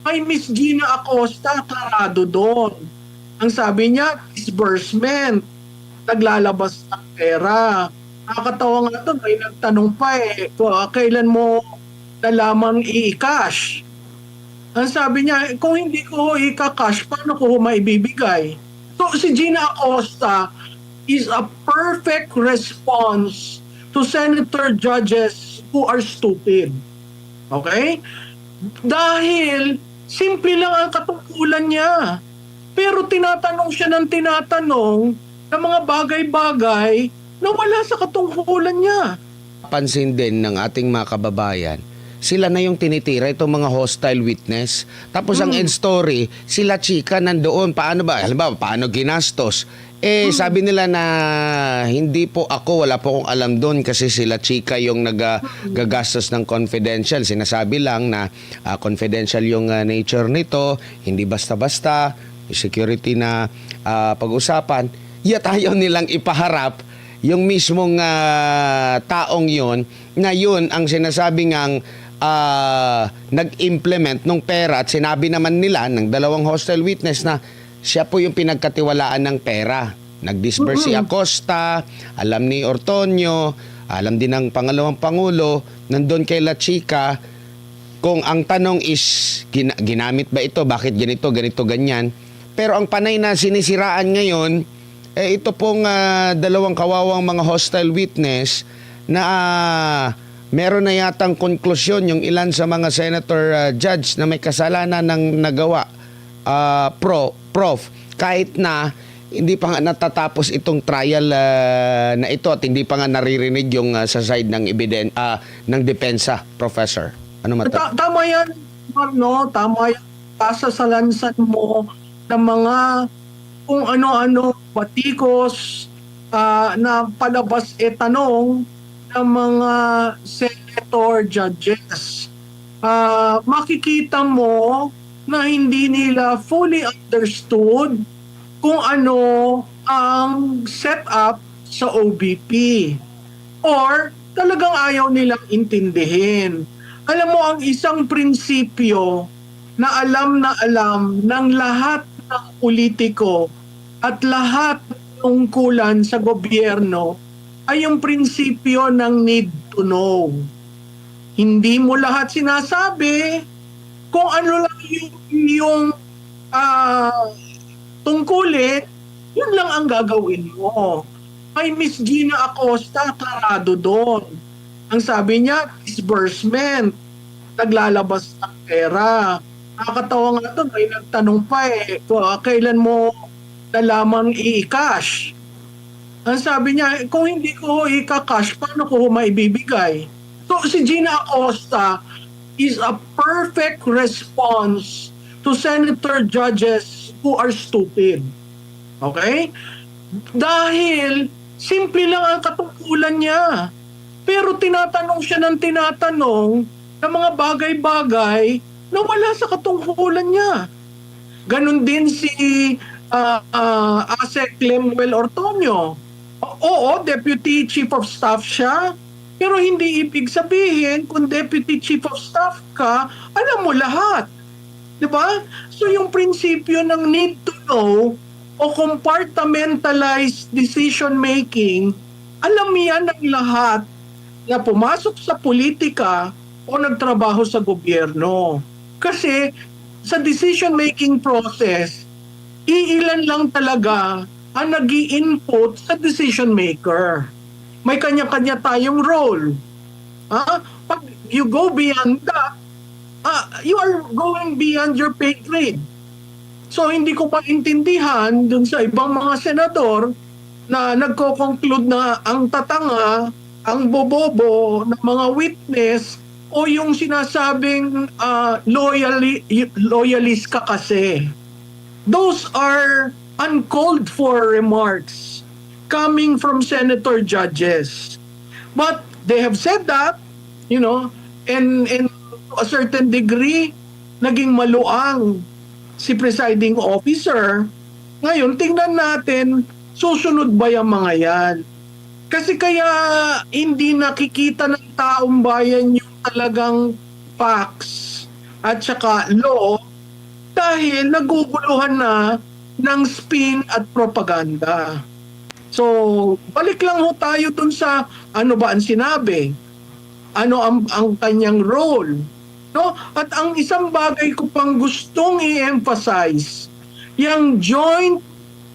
Kay Miss Gina Acosta, klarado doon. Ang sabi niya, disbursement, naglalabas ng pera. Nakakatawa nga doon, may nagtanong pa kailan mo nalamang i-cash? Ang sabi niya, kung hindi ko i-cash, paano ko maibibigay? So si Gina Acosta is a perfect response to senator judges who are stupid. Okay? Dahil simple lang ang katungkulan niya. Pero tinatanong siya ng tinatanong ng mga bagay-bagay na wala sa katungkulan niya. Pansin din ng ating mga kababayan, sila na yung tinitira itong mga hostile witness. Tapos ang end story, sila chika nandoon. Paano ba? Halimbawa, paano ginastos? Sabi nila na hindi po ako, wala po akong alam doon kasi sila chika yung nagagastos ng confidential. Sinasabi lang na confidential yung nature nito, hindi basta-basta, security na pag-usapan. Yet ayaw nilang ipaharap yung mismong taong yon na yun ang sinasabi ngang nag-implement ng pera at sinabi naman nila ng dalawang hostile witness na siya po yung pinagkatiwalaan ng pera. Nag-disperse si Acosta, alam ni Ortonio, alam din ng pangalawang pangulo, nandun kay La Chica. Kung ang tanong is, ginamit ba ito? Bakit ganito, ganyan? Pero ang panay na sinisiraan ngayon, ito pong dalawang kawawang mga hostile witness na meron na yatang konklusyon yung ilan sa mga senator judge na may kasalanan ng nagawa, prof, kahit na hindi pa nga natatapos itong trial na ito at hindi pa nga naririnig yung sa side ng ng depensa, Professor. Ano Tama yan, no? Tama yan. Pasasalansan mo ng mga kung ano-ano batikos na palabas tanong ng mga senator judges. Makikita mo na hindi nila fully understood kung ano ang setup sa OBP or talagang ayaw nilang intindihin. Alam mo, ang isang prinsipyo na alam ng lahat ng politiko at lahat ng tungkulan sa gobyerno ay yung prinsipyo ng need to know. Hindi mo lahat sinasabi kung ano lang yung tungkulin, yun lang ang gagawin mo. Kay Miss Gina Acosta, klarado doon. Ang sabi niya, disbursement, naglalabas ng pera. Nakakatawa nga doon, may nagtanong pa kailan mo nalamang i-cash? Ang sabi niya, kung hindi ko i-cash, paano ko maibibigay? So si Gina Acosta is a perfect response to senator judges who are stupid. Okay? Dahil simple lang ang katungkulan niya. Pero tinatanong siya ng tinatanong ng mga bagay-bagay na wala sa katungkulan niya. Ganon din si Asek Lemuel Ortonio. Oo, Deputy Chief of Staff siya, pero hindi ibig sabihin kung Deputy Chief of Staff ka, alam mo lahat. Diba? So yung prinsipyo ng need to know o compartmentalized decision making, alam yan ng lahat na pumasok sa politika o nagtrabaho sa gobyerno. Kasi sa decision making process, iilan lang talaga ang nag-i-input sa decision maker. May kanya-kanya tayong role. Pag you go beyond that, you are going beyond your pay grade. So hindi ko maintindihan dun sa ibang mga senador na nagko-conclude na ang tatanga, ang bobobo ng mga witness o yung sinasabing loyalist ka kasi. Those are uncalled for remarks coming from senator judges. But they have said that, and to a certain degree, naging maluang si presiding officer. Ngayon, tingnan natin, susunod ba yung mga yan? Kasi kaya hindi nakikita ng taong bayan yung talagang facts at saka law dahil naguguluhan na ng spin at propaganda. So, balik lang ho tayo dun sa ano ba ang sinabi, ano ang kanyang role. No? At ang isang bagay ko pang gustong i-emphasize, yung joint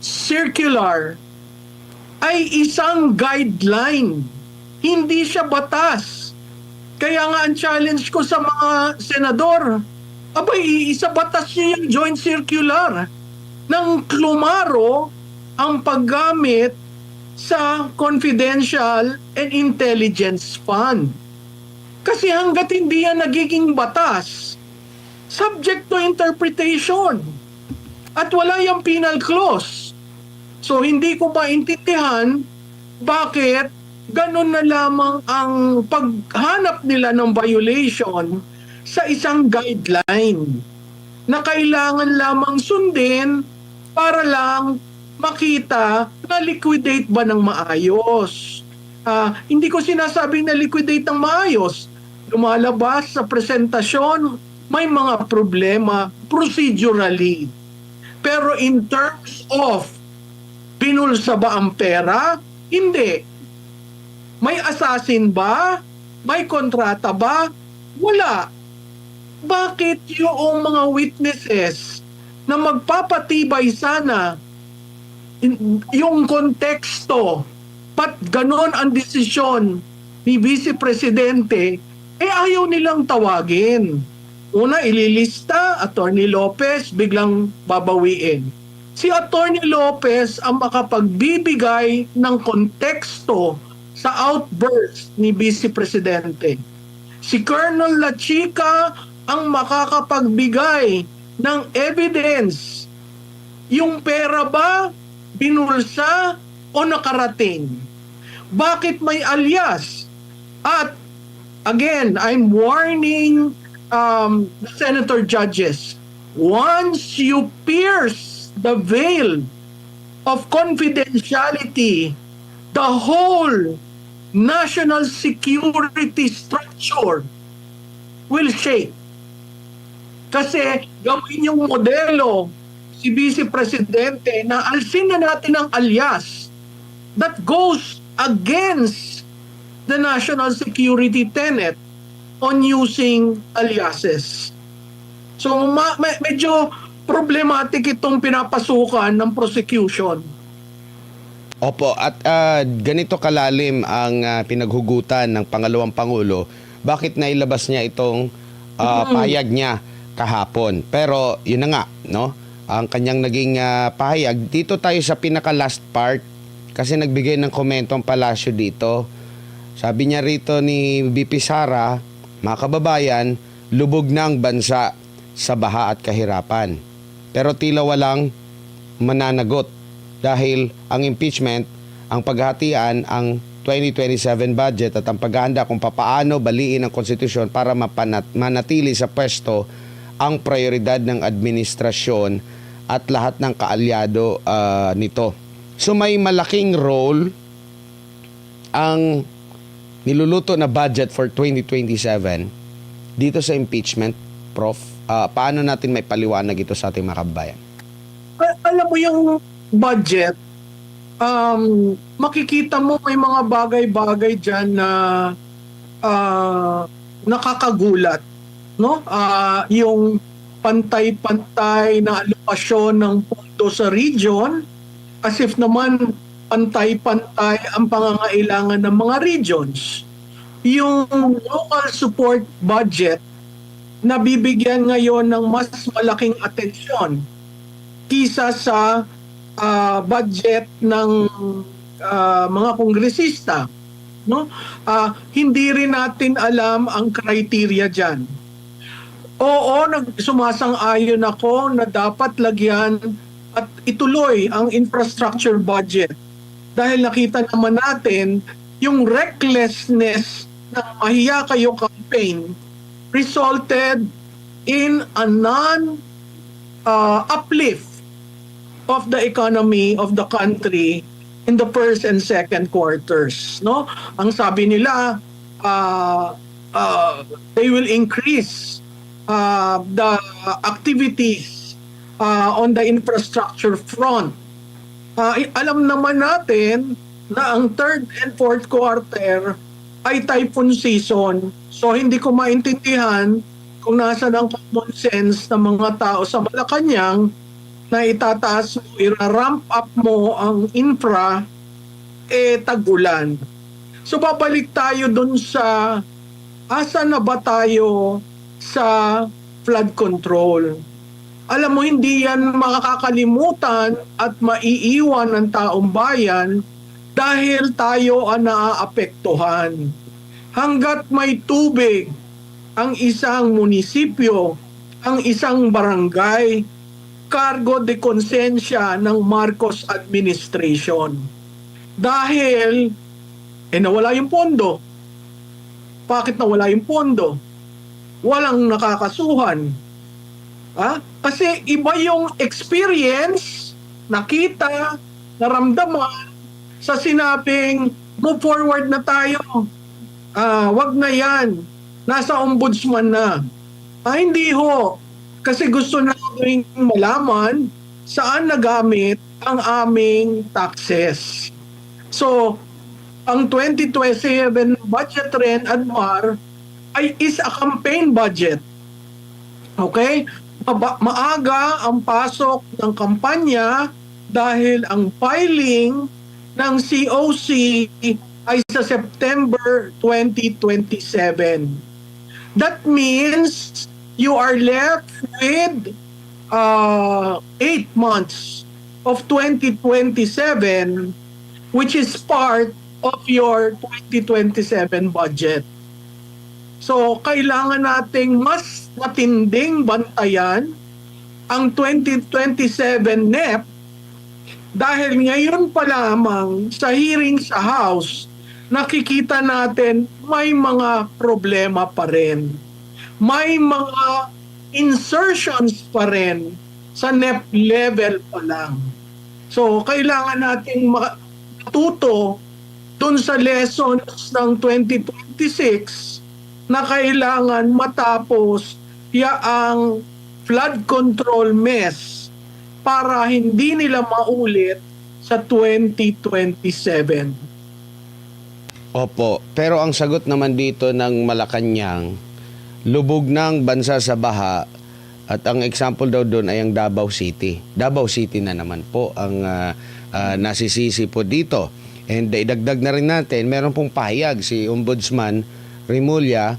circular ay isang guideline. Hindi siya batas. Kaya nga ang challenge ko sa mga senador, abay, isa batas niyo yung joint circular nang klumaro ang paggamit sa confidential and intelligence fund. Kasi hanggat hindi yan nagiging batas, subject to interpretation. At wala yung penal clause. So hindi ko maintindihan bakit ganun na lamang ang paghanap nila ng violation sa isang guideline na kailangan lamang sundin para lang makita na liquidate ba ng maayos. Hindi ko sinasabing na liquidate ng maayos. Lumalabas sa presentasyon, may mga problema procedurally. Pero in terms of pinulsa ba ang pera? Hindi. May assassin ba? May kontrata ba? Wala. Bakit yung mga witnesses na magpapatibay sana yung konteksto, pat ganon ang desisyon ni Vice Presidente, ayaw nilang tawagin. Una, ililista, Attorney Lopez, biglang babawiin. Si Attorney Lopez ang makapagbibigay ng konteksto sa outburst ni Vice Presidente. Si Colonel La Chica ang makakapagbigay ng evidence. Yung pera ba, binulsa o nakarating? Bakit may alias? At again, I'm warning the senator judges, once you pierce the veil of confidentiality, the whole national security structure will shake. Kasi gawin yung modelo si Vice Presidente na alsin na natin ang alias that goes against the national security tenet on using aliases. So medyo problematic itong pinapasukan ng prosecution. Opo, at ganito kalalim ang pinaghugutan ng pangalawang Pangulo, bakit nailabas niya itong pahayag niya kahapon. Pero yun na nga, no? Ang kanyang naging pahayag. Dito tayo sa pinaka-last part kasi nagbigay ng komento ang Palasyo dito. Sabi niya rito ni VP Sara, mga kababayan, lubog na ang bansa sa baha at kahirapan. Pero tila walang mananagot dahil ang impeachment, ang paghahatian, ang 2027 budget at ang paghahanda kung papaano baliin ang konstitusyon para manatili sa pwesto ang prioridad ng administrasyon at lahat ng kaalyado nito. So may malaking role ang niluluto na budget for 2027 dito sa impeachment, Prof. Paano natin may paliwanag ito sa ating mga kababayan? Alam mo yung budget, makikita mo may mga bagay-bagay dyan na nakakagulat. No? Yung pantay-pantay na alokasyon ng pondo sa region, as if naman pantay-pantay ang pangangailangan ng mga regions. Yung local support budget na bibigyan ngayon ng mas malaking atensyon kisa sa budget ng mga kongresista. No? Hindi rin natin alam ang criteria dyan. Oo, sumasang-ayon ako na dapat lagyan at ituloy ang infrastructure budget dahil nakita naman natin yung recklessness ng Mahiya Kayo campaign resulted in a non-uplift of the economy of the country in the first and second quarters. No? Ang sabi nila, they will increase the activities on the infrastructure front. Alam naman natin na ang third and fourth quarter ay typhoon season. So hindi ko maintindihan kung nasaan ang common sense ng mga tao sa Malacanang na itataas mo, ira-ramp up mo ang infra, tag-ulan. So babalik tayo dun sa asa na ba tayo sa flood control. Alam mo, hindi yan makakalimutan at maiiwan ng taong bayan dahil tayo ang naaapektuhan. Hanggat may tubig ang isang munisipyo, ang isang barangay, cargo de konsensya ng Marcos administration. Dahil, nawala yung pondo. Bakit nawala yung pondo? Walang nakakasuhan. Kasi iba yung experience, nakita, naramdaman sa sinabing move forward na tayo. Wag na yan. Nasa ombudsman na. Hindi ho. Kasi gusto namin malaman saan nagamit ang aming taxes. So, ang 2027 budget rin, Admar, is a campaign budget. Okay? Maaga ang pasok ng kampanya dahil ang filing ng COC ay sa September 2027. That means you are left with 8 months of 2027, which is part of your 2027 budget. So, kailangan nating mas matinding bantayan ang 2027 NEP dahil ngayon pa lamang sa hearing sa House, nakikita natin may mga problema pa rin. May mga insertions pa rin sa NEP level pa lang. So, kailangan nating matuto dun sa lessons ng 2026 na kailangan matapos ang flood control mess para hindi nila maulit sa 2027. Opo, pero ang sagot naman dito ng Malacanang, lubog ng bansa sa baha at ang example daw doon ay ang Davao City. Davao City na naman po ang nasisisi po dito. And idagdag na rin natin, meron pong pahayag si Ombudsman Remulla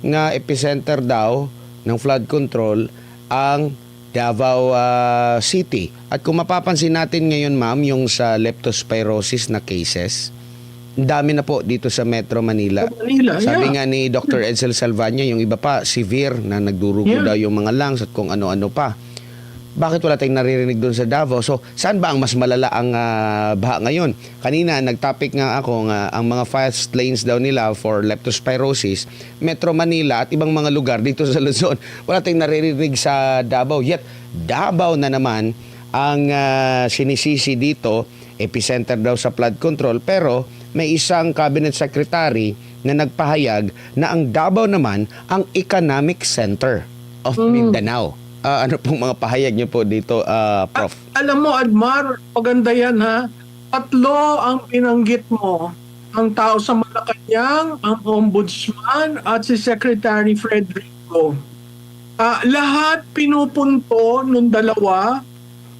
na epicenter daw ng flood control ang Davao City. At kung mapapansin natin ngayon, ma'am, yung sa leptospirosis na cases, dami na po dito sa Metro Manila. Sabi nga ni Dr. Edsel Salvaña, yung iba pa, severe na nagdurugo daw yung mga lungs at kung ano-ano pa. Bakit wala tayong naririnig doon sa Davao? So, saan ba ang mas malala ang baha ngayon? Kanina, nag-topic nga ako ang mga fast lanes daw nila for leptospirosis, Metro Manila at ibang mga lugar dito sa Luzon. Wala tayong naririnig sa Davao. Yet, Davao na naman ang sinisisi dito, epicenter daw sa flood control, pero may isang cabinet secretary na nagpahayag na ang Davao naman ang economic center of Mindanao. Ano pong mga pahayag niyo po dito, Prof? Alam mo, Admar, maganda yan ha. 3 ang pinanggit mo. Ang tao sa Malacanang, ang Ombudsman, at si Secretary Frederico. Lahat pinupunto nung dalawa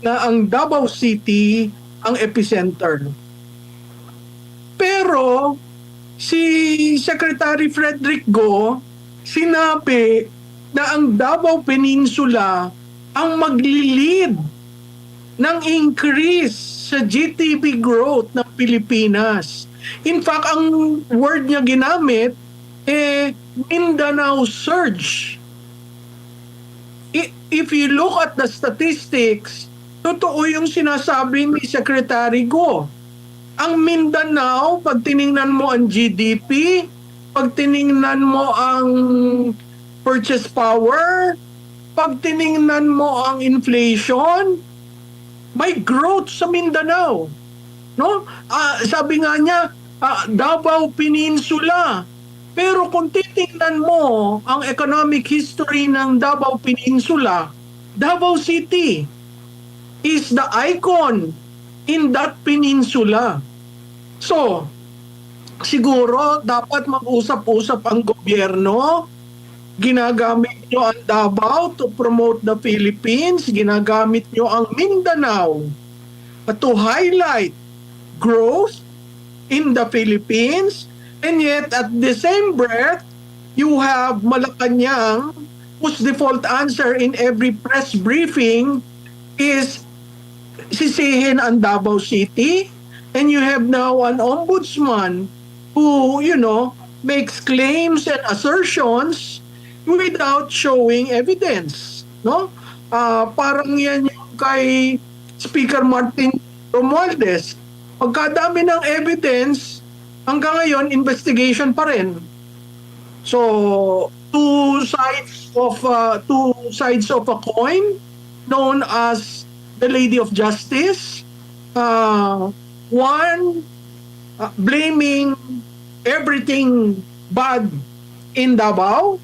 na ang Davao City ang epicenter. Pero si Secretary Frederico sinabi na ang Davao Peninsula ang magli-lead ng increase sa GDP growth ng Pilipinas. In fact, ang word niya ginamit, Mindanao Surge. If you look at the statistics, totoo yung sinasabi ni Secretary Go. Ang Mindanao, pag tiningnan mo ang GDP, pag tiningnan mo ang purchase power, pag tiningnan mo ang inflation, may growth sa Mindanao. No? Sabi nga niya, Davao Peninsula. Pero kung titingnan mo ang economic history ng Davao Peninsula, Davao City, is the icon in that peninsula. So, siguro dapat mag-usap-usap ang gobyerno. Ginagamit nyo ang Davao to promote the Philippines. Ginagamit nyo ang Mindanao to highlight growth in the Philippines. And yet, at the same breath, you have Malacanang, whose default answer in every press briefing is sisihin ang Davao City. And you have now an ombudsman who, makes claims and assertions without showing evidence, no? Parang yan yung kay Speaker Martin Romualdez. Pagkadami ng evidence, hanggang ngayon investigation pa rin. So, two sides of a coin known as the Lady of Justice. One blaming everything bad in Davao,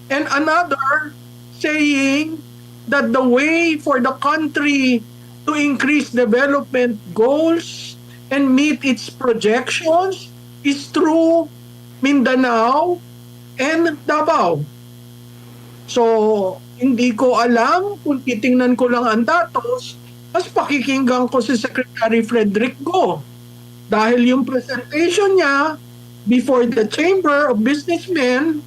and another saying that the way for the country to increase development goals and meet its projections is through Mindanao and Davao. So, hindi ko alam kung titingnan ko lang ang datos, mas pakikinggan ko si Secretary Frederick Go. Dahil yung presentation niya before the Chamber of Businessmen,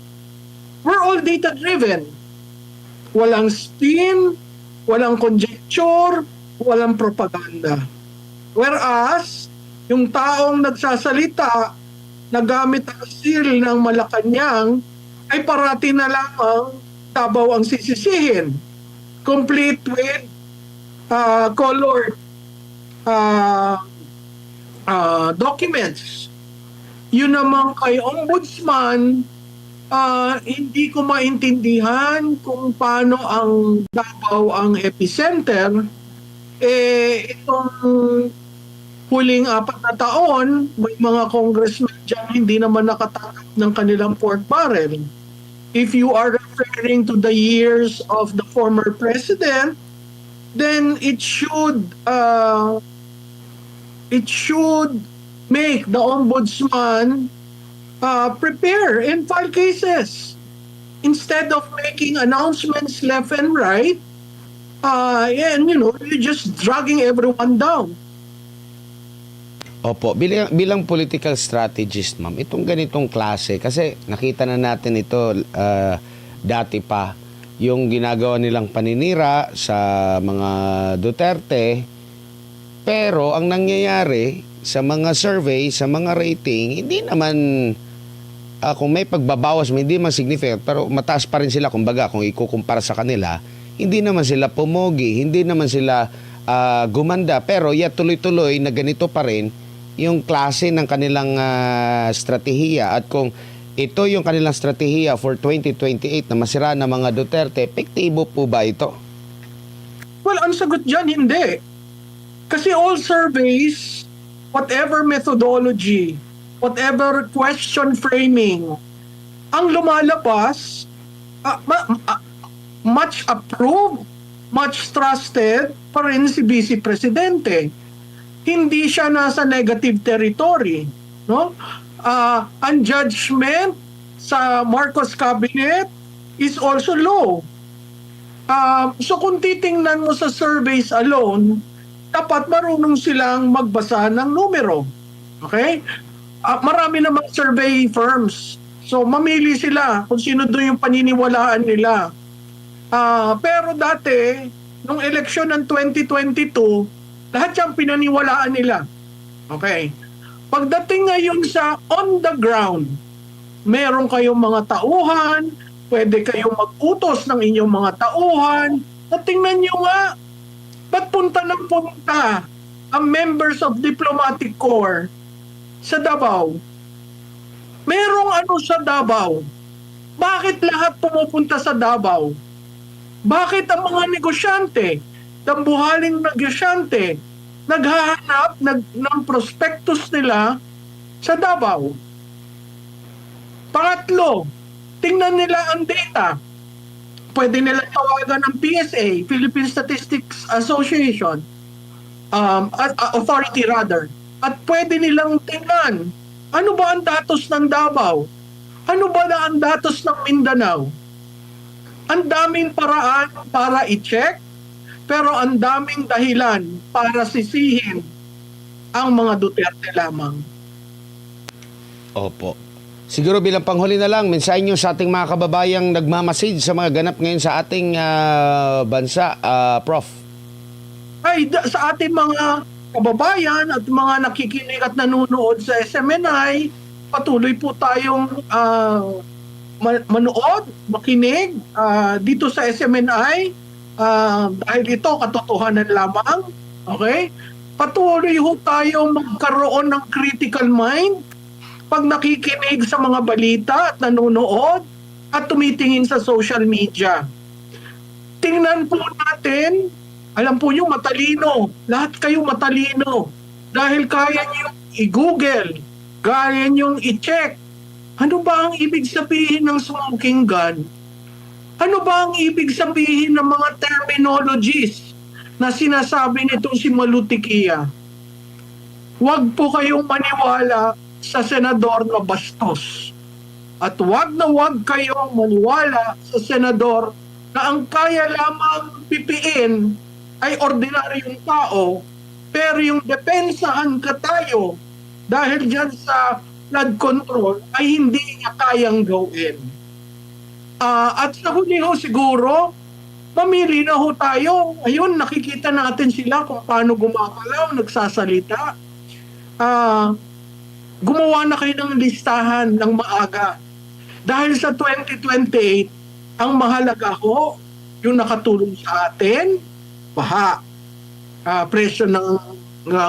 we're all data-driven. Walang spin, walang conjecture, walang propaganda. Whereas, yung taong nagsasalita na gamit ang seal ng Malacanang ay parati na lamang Davao ang sisisihin. Complete with colored documents. Yun naman kay Ombudsman, hindi ko maintindihan kung paano ang Davao ang epicenter. Itong huling 4 na taon, may mga congressmen dyan hindi naman nakatanggap ng kanilang pork barrel. If you are referring to the years of the former president, then it should make the ombudsman prepare and file cases instead of making announcements left and right, and you're just dragging everyone down. Opo, bilang political strategist, ma'am, itong ganitong klase, kasi nakita na natin ito dati pa, yung ginagawa nilang paninira sa mga Duterte, pero ang nangyayari sa mga survey, sa mga rating, hindi naman, kung may pagbabawas, hindi man significant, pero mataas pa rin sila, kumbaga, kung ikukumpara sa kanila, hindi naman sila pumogi, hindi naman sila gumanda, pero yet tuloy-tuloy na ganito pa rin yung klase ng kanilang strategiya. At kung ito yung kanilang strategiya for 2028 na masira ng mga Duterte, epektibo po ba ito? Well, ang sagot dyan, hindi. Kasi all surveys, whatever methodology, whatever question framing, ang lumalabas, much approved, much trusted pa rin si Vice Presidente. Hindi siya nasa negative territory, no? Ang judgment sa Marcos cabinet is also low. So kung titingnan mo sa surveys alone, dapat marunong silang magbasa ng numero. Okay? Marami namang survey firms. So mamili sila kung sino doon yung paniniwalaan nila. Pero dati, nung eleksyon ng 2022, lahat yung pinaniwalaan nila. Okay. Pagdating ngayon sa on the ground, meron kayong mga tauhan, pwede kayong mag-utos ng inyong mga tauhan. At tingnan nyo nga, ba't punta ng punta ang members of diplomatic corps sa Davao? Merong ano sa Davao? Bakit lahat pumupunta sa Davao? Bakit ang mga negosyante, dambuhaling negosyante, naghahanap ng prospectus nila sa Davao? Pangatlo, tingnan nila ang data. Pwede nilang tawagan ng PSA, Philippine Statistics Association, authority rather. At pwede nilang tingnan, ano ba ang datos ng Davao? Ano ba na ang datos ng Mindanao? Ang daming paraan para i-check, pero ang daming dahilan para sisihin ang mga Duterte lamang. Opo. Siguro bilang panghuli na lang, mensahe nyo sa ating mga kababayang nagmamasid sa mga ganap ngayon sa ating bansa, Prof. Sa ating mga kababayan at mga nakikinig at nanonood sa SMNI, patuloy po tayong manood, makinig dito sa SMNI dahil ito katotohanan lamang. Okay? Patuloy ho tayong magkaroon ng critical mind pag nakikinig sa mga balita at nanonood at tumitingin sa social media. Tingnan po natin, alam po nyo, matalino. Lahat kayo matalino. Dahil kaya nyo i-google, kaya nyo i-check. Ano ba ang ibig sabihin ng smoking gun? Ano ba ang ibig sabihin ng mga terminologies na sinasabi nitong si Malutikia? Huwag po kayong maniwala sa senador na bastos. At huwag kayong maniwala sa senador na ang kaya lamang pipiin ay ordinaryong tao, pero yung depensahan ka tayo dahil dyan sa flood control ay hindi niya kayang gawin. At sa huli ho siguro, mamili na ho tayo. Ayun, nakikita natin sila kung paano gumagalaw, nagsasalita. Gumawa na kayo ng listahan ng maaga. Dahil sa 2028, ang mahalaga ho, yung nakatulong sa atin, baha, presyo ng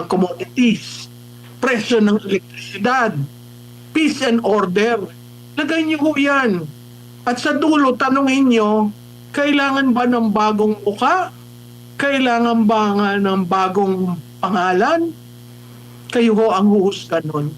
commodities, presyo ng elektrisidad, peace and order. Lagay niyo ho yan. At sa dulo, tanungin nyo, kailangan ba ng bagong muka? Kailangan ba nga ng bagong pangalan? Kayo ho ang huhusga nun.